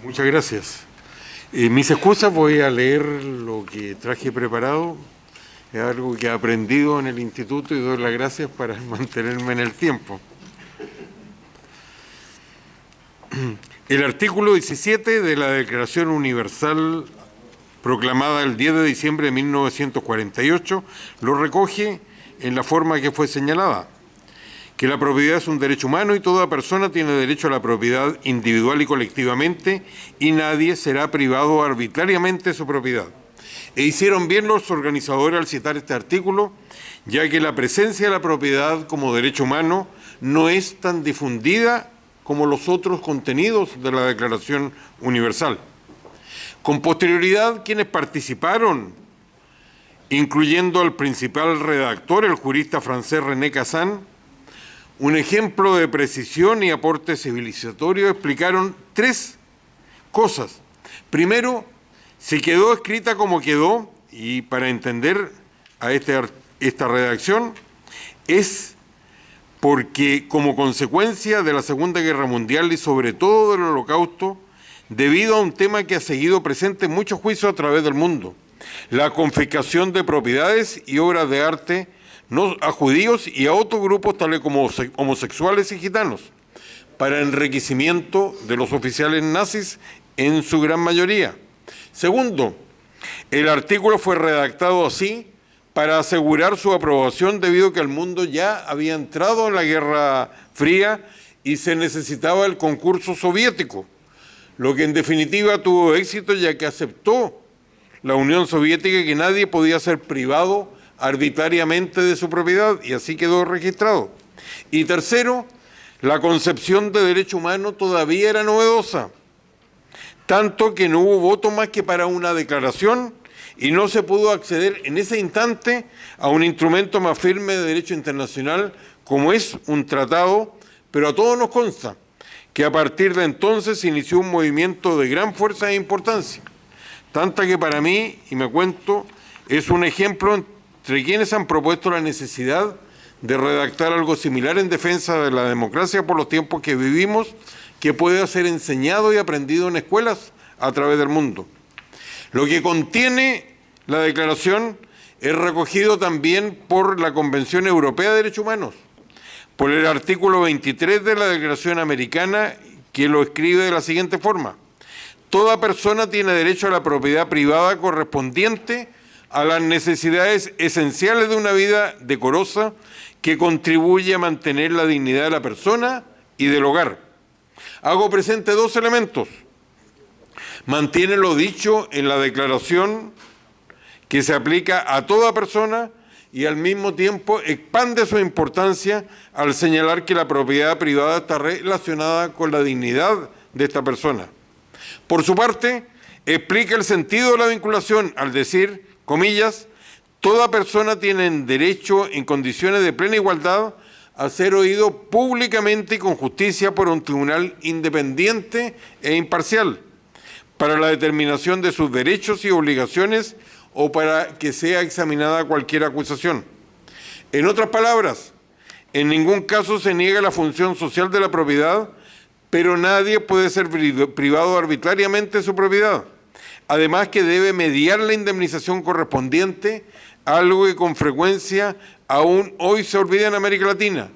Muchas gracias. Mis excusas, voy a leer lo que traje preparado. Es algo que he aprendido en el instituto y doy las gracias para mantenerme en el tiempo. El artículo 17 de la Declaración Universal proclamada el 10 de diciembre de 1948 lo recoge en la forma que fue señalada: que la propiedad es un derecho humano y toda persona tiene derecho a la propiedad individual y colectivamente, y nadie será privado arbitrariamente de su propiedad. E hicieron bien los organizadores al citar este artículo, ya que la presencia de la propiedad como derecho humano no es tan difundida como los otros contenidos de la Declaración Universal. Con posterioridad, quienes participaron, incluyendo al principal redactor, el jurista francés René Cassin, un ejemplo de precisión y aporte civilizatorio, explicaron tres cosas. Primero, si quedó escrita como quedó, y para entender a esta redacción, es porque como consecuencia de la Segunda Guerra Mundial y sobre todo del Holocausto, debido a un tema que ha seguido presente en muchos juicios a través del mundo, la confiscación de propiedades y obras de arte a judíos y a otros grupos tales como homosexuales y gitanos, para enriquecimiento de los oficiales nazis en su gran mayoría. Segundo, el artículo fue redactado así para asegurar su aprobación debido a que el mundo ya había entrado en la Guerra Fría y se necesitaba el concurso soviético, lo que en definitiva tuvo éxito, ya que aceptó la Unión Soviética que nadie podía ser privado arbitrariamente de su propiedad, y así quedó registrado. Y tercero, la concepción de derecho humano todavía era novedosa, tanto que no hubo voto más que para una declaración y no se pudo acceder en ese instante a un instrumento más firme de derecho internacional como es un tratado, pero a todos nos consta que a partir de entonces se inició un movimiento de gran fuerza e importancia, tanta que para mí, y me cuento, es un ejemplo entre quienes han propuesto la necesidad de redactar algo similar en defensa de la democracia por los tiempos que vivimos, que pueda ser enseñado y aprendido en escuelas a través del mundo. Lo que contiene la declaración es recogido también por la Convención Europea de Derechos Humanos, por el artículo 23 de la Declaración Americana, que lo escribe de la siguiente forma: toda persona tiene derecho a la propiedad privada correspondiente a las necesidades esenciales de una vida decorosa que contribuye a mantener la dignidad de la persona y del hogar. Hago presente dos elementos. Mantiene lo dicho en la declaración, que se aplica a toda persona, y al mismo tiempo expande su importancia al señalar que la propiedad privada está relacionada con la dignidad de esta persona. Por su parte, explica el sentido de la vinculación al decir, comillas, toda persona tiene derecho en condiciones de plena igualdad a ser oído públicamente y con justicia por un tribunal independiente e imparcial para la determinación de sus derechos y obligaciones o para que sea examinada cualquier acusación. En otras palabras, en ningún caso se niega la función social de la propiedad, pero nadie puede ser privado arbitrariamente de su propiedad. Además que debe mediar la indemnización correspondiente, algo que con frecuencia aún hoy se olvida en América Latina,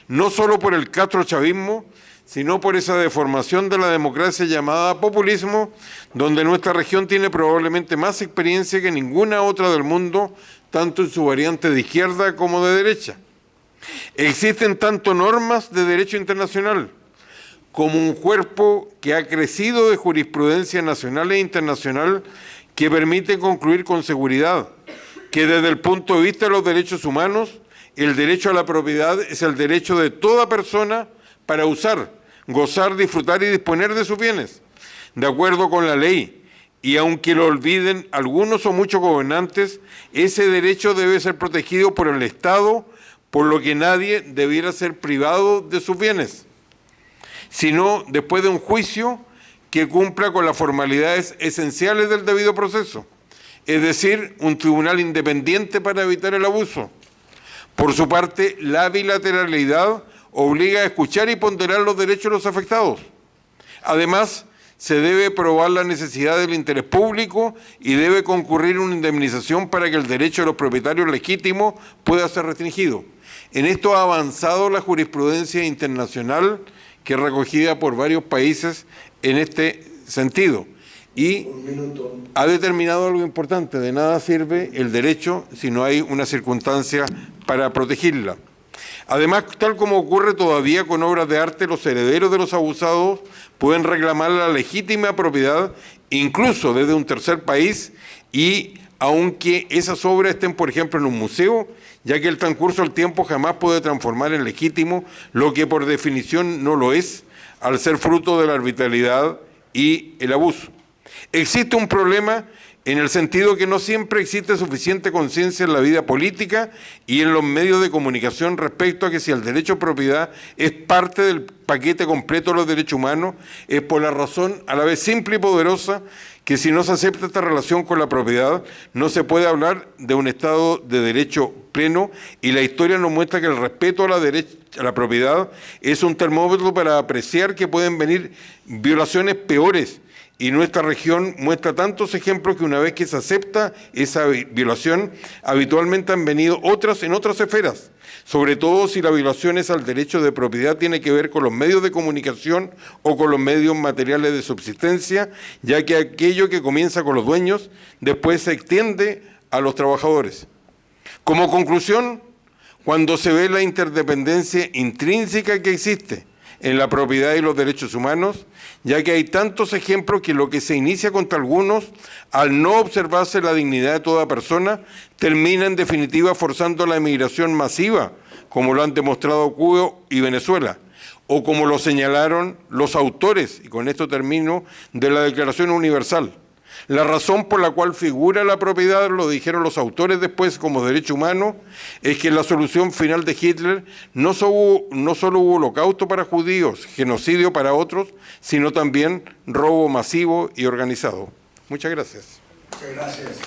no solo por el castrochavismo, sino por esa deformación de la democracia llamada populismo, donde nuestra región tiene probablemente más experiencia que ninguna otra del mundo, tanto en su variante de izquierda como de derecha. Existen tanto normas de derecho internacional como un cuerpo que ha crecido de jurisprudencia nacional e internacional que permite concluir con seguridad que desde el punto de vista de los derechos humanos, el derecho a la propiedad es el derecho de toda persona para usar, gozar, disfrutar y disponer de sus bienes, de acuerdo con la ley, y aunque lo olviden algunos o muchos gobernantes, ese derecho debe ser protegido por el Estado, por lo que nadie debiera ser privado de sus bienes, sino después de un juicio que cumpla con las formalidades esenciales del debido proceso, es decir, un tribunal independiente para evitar el abuso. Por su parte, la bilateralidad obliga a escuchar y ponderar los derechos de los afectados. Además, se debe probar la necesidad del interés público y debe concurrir una indemnización para que el derecho de los propietarios legítimos pueda ser restringido. En esto ha avanzado la jurisprudencia internacional que es recogida por varios países en este sentido. Y ha determinado algo importante: de nada sirve el derecho si no hay una circunstancia para protegerla. Además, tal como ocurre todavía con obras de arte, los herederos de los abusados pueden reclamar la legítima propiedad incluso desde un tercer país, y aunque esas obras estén, por ejemplo, en un museo, ya que el transcurso del tiempo jamás puede transformar en legítimo lo que por definición no lo es, al ser fruto de la arbitrariedad y el abuso. Existe un problema en el sentido que no siempre existe suficiente conciencia en la vida política y en los medios de comunicación respecto a que si el derecho a propiedad es parte del paquete completo de los derechos humanos, es por la razón a la vez simple y poderosa que si no se acepta esta relación con la propiedad, no se puede hablar de un Estado de derecho pleno, y la historia nos muestra que el respeto a la propiedad es un termómetro para apreciar que pueden venir violaciones peores. Y nuestra región muestra tantos ejemplos que una vez que se acepta esa violación, habitualmente han venido otras en otras esferas, sobre todo si la violación es al derecho de propiedad tiene que ver con los medios de comunicación o con los medios materiales de subsistencia, ya que aquello que comienza con los dueños después se extiende a los trabajadores. Como conclusión, cuando se ve la interdependencia intrínseca que existe en la propiedad y los derechos humanos, ya que hay tantos ejemplos que lo que se inicia contra algunos, al no observarse la dignidad de toda persona, termina en definitiva forzando la emigración masiva, como lo han demostrado Cuba y Venezuela, o como lo señalaron los autores, y con esto termino, de la Declaración Universal. La razón por la cual figura la propiedad, lo dijeron los autores después como derecho humano, es que en la solución final de Hitler no solo hubo holocausto para judíos, genocidio para otros, sino también robo masivo y organizado. Muchas gracias. Muchas gracias.